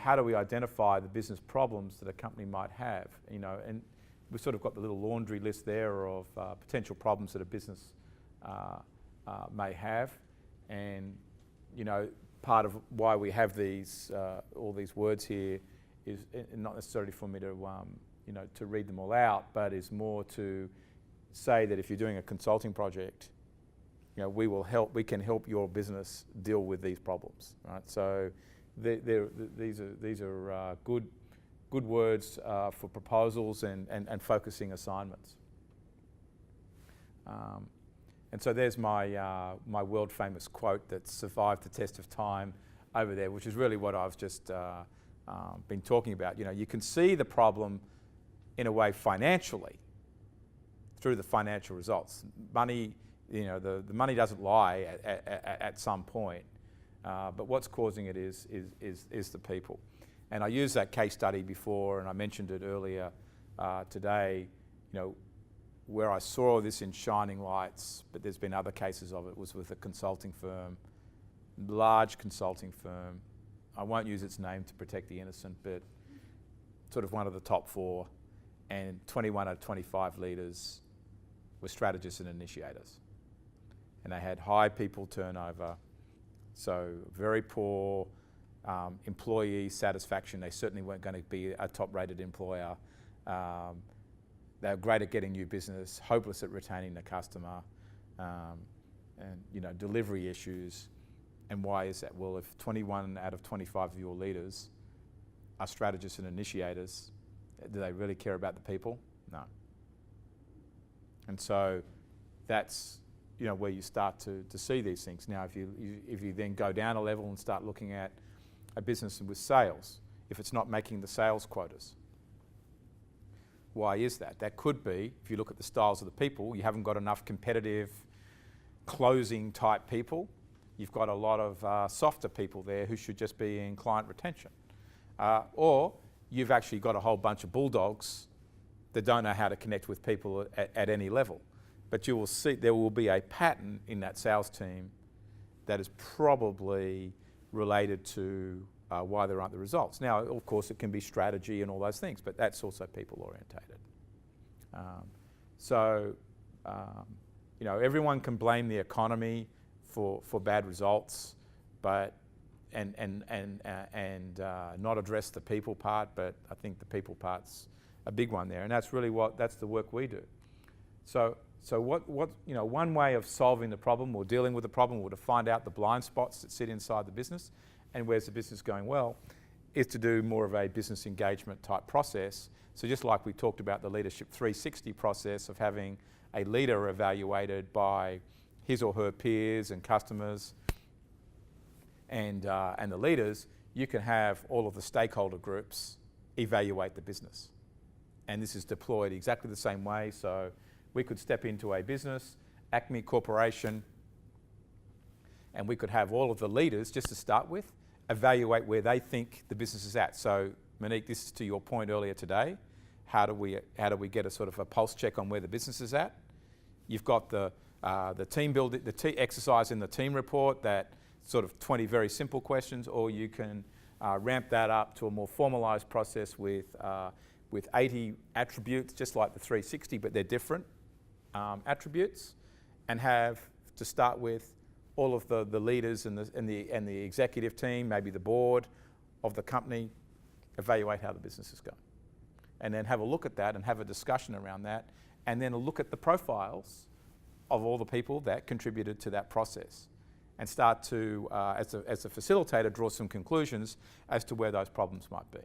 how do we identify the business problems that a company might have, and we've sort of got the little laundry list there of potential problems that a business may have. And, part of why we have these, all these words here is not necessarily for me to, to read them all out, but is more to say that if you're doing a consulting project, we can help your business deal with these problems, right? So these are good words for proposals and focusing assignments. And so there's my world famous quote that survived the test of time over there, which is really what I've just been talking about. You can see the problem in a way financially through the financial results. Money, the money doesn't lie at some point, but what's causing it is the people. And I used that case study before, and I mentioned it earlier today. Where I saw this in shining lights, but there's been other cases of it, was with a consulting firm, large consulting firm. I won't use its name to protect the innocent, but sort of one of the top 4, and 21 out of 25 leaders were strategists and initiators. And they had high people turnover, so very poor employee satisfaction. They certainly weren't going to be a top-rated employer. They were great at getting new business, hopeless at retaining the customer, and delivery issues. And why is that? Well, if 21 out of 25 of your leaders are strategists and initiators, do they really care about the people? No. And so that's where you start to see these things. Now, if you then go down a level and start looking at a business with sales, if it's not making the sales quotas, why is that? That could be, if you look at the styles of the people, you haven't got enough competitive, closing type people. You've got a lot of softer people there who should just be in client retention. Or you've actually got a whole bunch of bulldogs that don't know how to connect with people at any level. But you will see there will be a pattern in that sales team that is probably related to why there aren't the results. Now, of course, it can be strategy and all those things, but that's also people orientated. Everyone can blame the economy for bad results, but and not address the people part. But I think the people part's a big one there, and that's really that's the work we do. So one way of solving the problem or dealing with the problem, or to find out the blind spots that sit inside the business and where's the business going well, is to do more of a business engagement type process. So just like we talked about the Leadership 360 process of having a leader evaluated by his or her peers and customers and the leaders, you can have all of the stakeholder groups evaluate the business. And this is deployed exactly the same way. So we could step into a business, Acme Corporation, and we could have all of the leaders, just to start with, evaluate where they think the business is at. So Monique, this is to your point earlier today. How do we get a sort of a pulse check on where the business is at? You've got the team building, exercise in the team report, that sort of 20 very simple questions, or you can ramp that up to a more formalized process with 80 attributes, just like the 360, but they're different attributes, and have, to start with, all of the leaders and the executive team, maybe the board of the company, evaluate how the business is going. And then have a look at that and have a discussion around that, and then look at the profiles of all the people that contributed to that process, and start to, as a facilitator, draw some conclusions as to where those problems might be.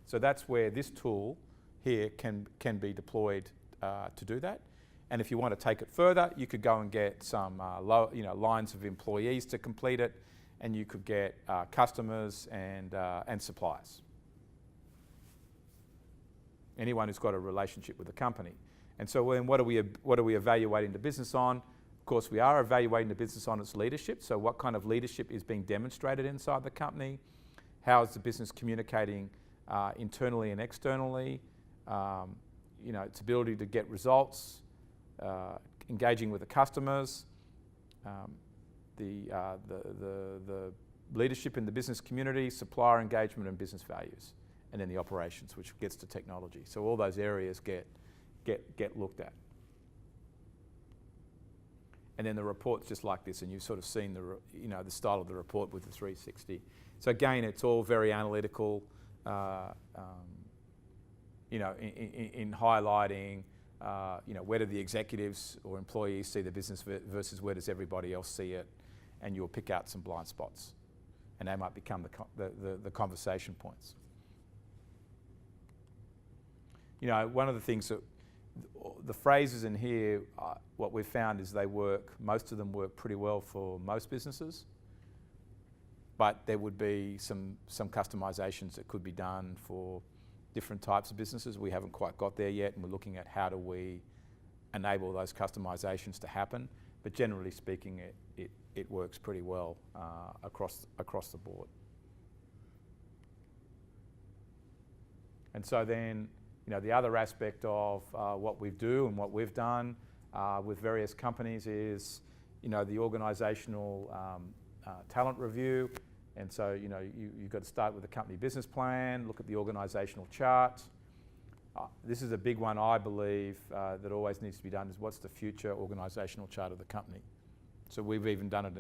So that's where this tool here can be deployed to do that. And if you want to take it further, you could go and get some lines of employees to complete it, and you could get customers and suppliers. Anyone who's got a relationship with the company. And so then what are we evaluating the business on? Of course, we are evaluating the business on its leadership. So what kind of leadership is being demonstrated inside the company? How is the business communicating internally and externally? Its ability to get results, engaging with the customers, the leadership in the business community, supplier engagement and business values, and then the operations, which gets to technology. So all those areas get looked at. And then the report's just like this, and you've sort of seen the style of the report with the 360. So again, it's all very analytical, in highlighting, where do the executives or employees see the business versus where does everybody else see it, and you'll pick out some blind spots, and they might become the conversation points. One of the things that the phrases in here, what we've found is most of them work pretty well for most businesses, but there would be some customizations that could be done for different types of businesses. We haven't quite got there yet, and we're looking at how do we enable those customizations to happen. But generally speaking, it works pretty well across the board. And so then, the other aspect of what we do and what we've done with various companies is, the organisational talent review. And so, you've got to start with the company business plan, look at the organisational chart. This is a big one, I believe, that always needs to be done, is what's the future organisational chart of the company? So we've even done it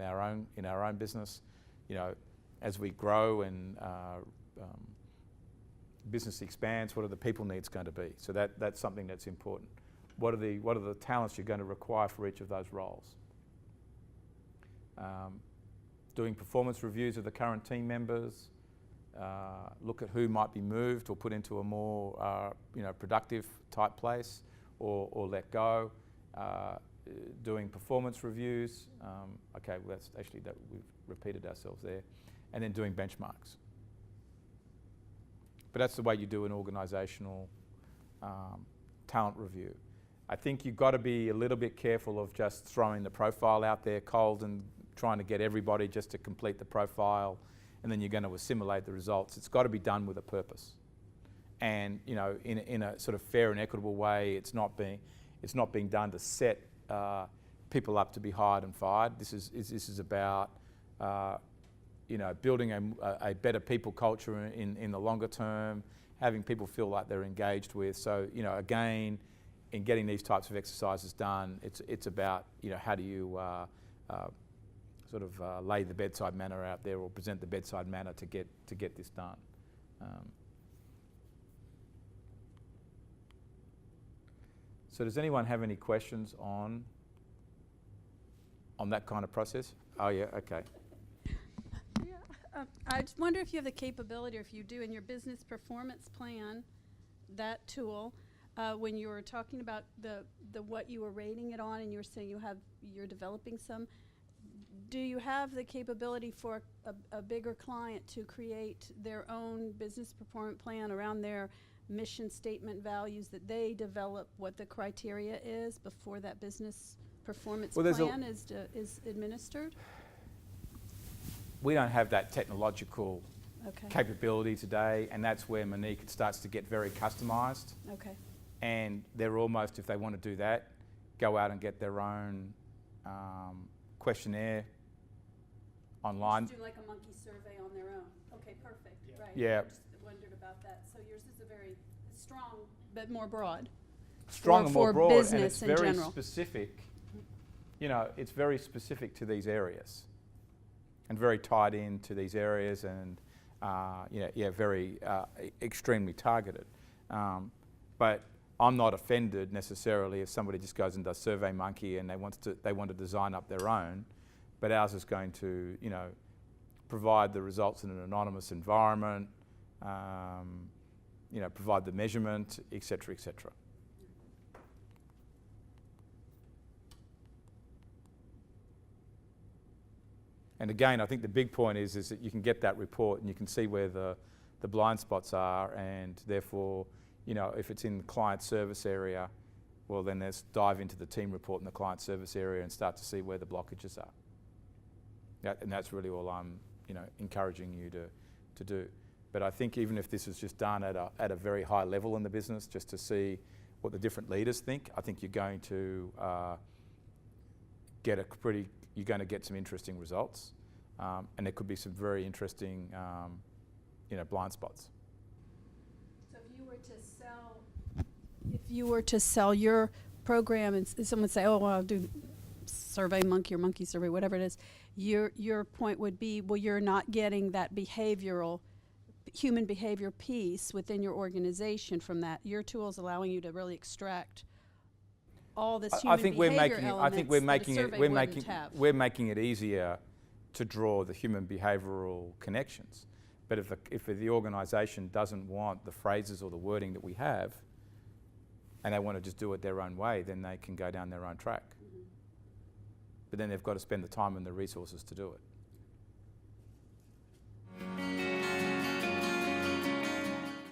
in our own business. As we grow and business expands, what are the people needs going to be? So that's something that's important. What are the talents you're going to require for each of those roles? Doing performance reviews of the current team members, look at who might be moved or put into a more productive type place or let go. Doing performance reviews. Okay, well that's actually that we've repeated ourselves there. And then doing benchmarks. But that's the way you do an organisational talent review. I think you've got to be a little bit careful of just throwing the profile out there cold and trying to get everybody just to complete the profile, and then you're going to assimilate the results. It's got to be done with a purpose, and in a sort of fair and equitable way. It's not being done to set people up to be hired and fired. This is about building a better people culture in the longer term, having people feel like they're engaged with. So, again, in getting these types of exercises done, it's about, how do you lay the bedside manner out there or present the bedside manner to get this done. So does anyone have any questions on that kind of process? Oh yeah, okay. I just wonder if you have the capability, or if you do in your business performance plan, that tool, when you were talking about the what you were rating it on, and you were saying you're developing some. Do you have the capability for a bigger client to create their own business performance plan around their mission statement values, that they develop what the criteria is before that business performance plan is administered? We don't have that technological capability today, and that's where Monique starts to get very customised. Okay. And they're almost, if they want to do that, go out and get their own questionnaire online. Just do like a monkey survey on their own. Okay, perfect. Yeah. Right. Yeah. I just wondered about that. So yours is a very strong, but more broad. Strong and more broad, and it's very general. Specific. It's very specific to these areas, and very tied into these areas, and very extremely targeted. But I'm not offended necessarily if somebody just goes and does SurveyMonkey and they want to design up their own, but ours is going to provide the results in an anonymous environment, provide the measurement, etc., etc. And again, I think the big point is that you can get that report and you can see where the blind spots are, and therefore, if it's in the client service area, well then let's dive into the team report in the client service area and start to see where the blockages are. And that's really all I'm encouraging you to do. But I think even if this is just done at a very high level in the business, just to see what the different leaders think, I think you're going to get some interesting results. and there could be some very interesting, blind spots. So if you were to sell your program and someone would say, oh, well, I'll do Survey Monkey or Monkey Survey, whatever it is, your point would be, well, you're not getting that human behavior piece within your organization from that. Your tool is allowing you to really extract all this human behavior elements we're making it easier to draw the human behavioural connections. But if the organisation doesn't want the phrases or the wording that we have, and they want to just do it their own way, then they can go down their own track. But then they've got to spend the time and the resources to do it.